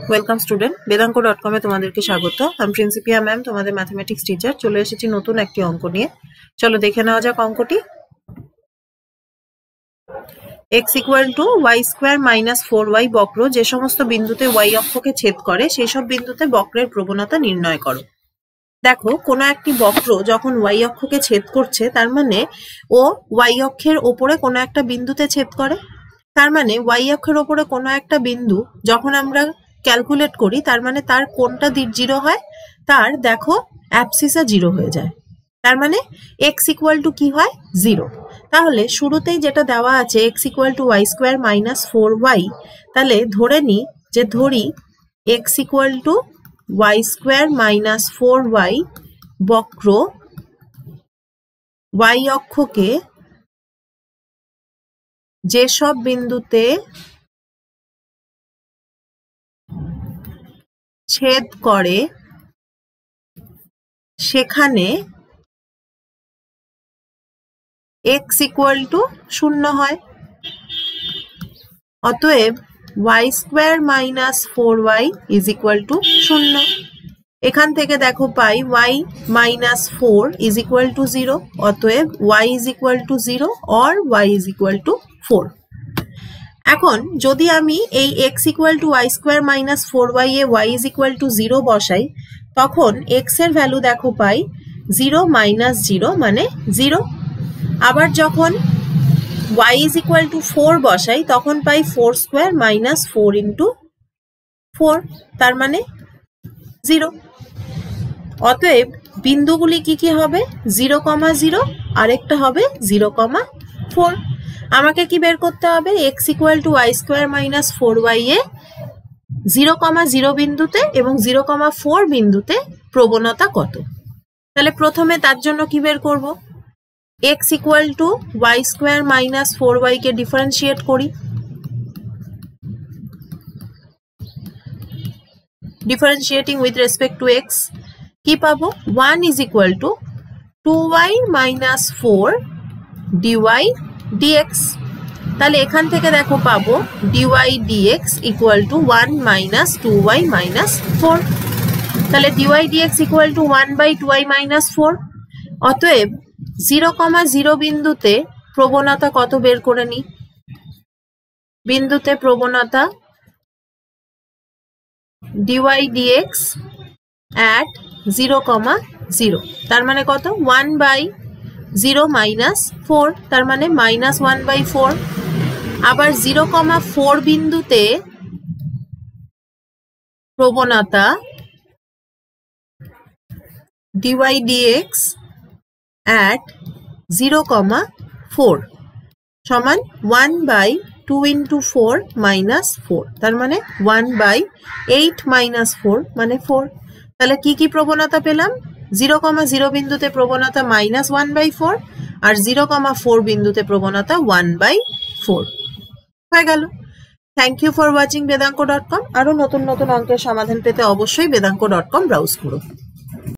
Welcome student, বেদাঙ্ক.com এ তোমাদেরকে স্বাগত। আমি প্রিন্সিপিয়া ম্যাম, তোমাদের ম্যাথমেটিক্স টিচার। চলে এসেছি নতুন একটি অঙ্ক নিয়ে। চলো দেখে নেওয়া যাক অঙ্কটি। x = y² - 4y বক্র যে সমস্ত বিন্দুতে y অক্ষকে ছেদ করে সেই সব বিন্দুতে বক্রের প্রবণতা নির্ণয় করো। দেখো, কোনো একটি বক্র যখন y অক্ষকে ছেদ করছে তার মানে ও y অক্ষের ওপরে কোনো একটা বিন্দুতে ছেদ করে। তার মানে y অক্ষের ওপরে কোনো একটা বিন্দু যখন আমরা ক্যালকুলেট করি তার মানে তার কোনটা 0 হয়, তার দেখো অ্যাবসিসা 0 হয়ে যায়। তার মানে x = কি হয়? 0। তাহলে শুরুতেই যেটা দেওয়া আছে x = y² - 4y, তাহলে ধরে নি যে x = y² - 4y বক্র y অক্ষকে যেসব বিন্দুতে ছেদ করে সেখানে x = 0 হয়। অতএব y² - 4y = 0। এখান থেকে দেখো পাই y - 4 = 0। অতএব y = 0 or y = 4। এখন যদি আমি এই x = y² - 4y এ y = 0 বসাই, তখন x এর ভ্যালু দেখো পাই 0 - 0 মানে 0। আবার যখন y = 4 বসাই তখন পাই 4² - 4 × 4, তার মানে 0। অতএব বিন্দুগুলি কি কি হবে? 0, 0, আরেকটা হবে 0, 4। আমাকে কি বের করতে হবে? x = y² - 4y এ 0, 0 বিন্দুতে এবং 0, 4 বিন্দুতে প্রবণতা কত? তাহলে প্রথমে তার জন্য কি বের করব? x = y² - 4y কে ডিফারেন্সিয়েট করি। Differentiating with respect to x কি পাবো? 1 = 2y - 4 dy dx। তাহলে এখান থেকে দেখো পাবো dy dx = 1 - 2y - 4। তাহলে dy dx = 1/2y - 4। অতএব 0, 0 বিন্দুতে প্রবণতা কত বের করে নি? বিন্দুতে প্রবণতা dy dx at 0, 0, তার মানে কত? 1/0 - 4, তার মানে -1/4। আবার 0, 4 বিন্দুতে প্রবণতা dy dx at 0, 4 সমান 1/2 × 4 - 4, তার মানে 1/8 - 4 মানে 4। তাহলে কি কি প্রবণতা পেলাম? 0, 0 বিন্দুতে প্রবণতা -1/4 আর 0, 4 বিন্দুতে প্রবণতা 1/4 হয়ে গেল। থ্যাংক ইউ ফর ওয়াচিং বেদাঙ্ক.com। আরো নতুন নতুন অঙ্কের সমাধান পেতে অবশ্যই বেদাঙ্ক.com ব্রাউজ করো।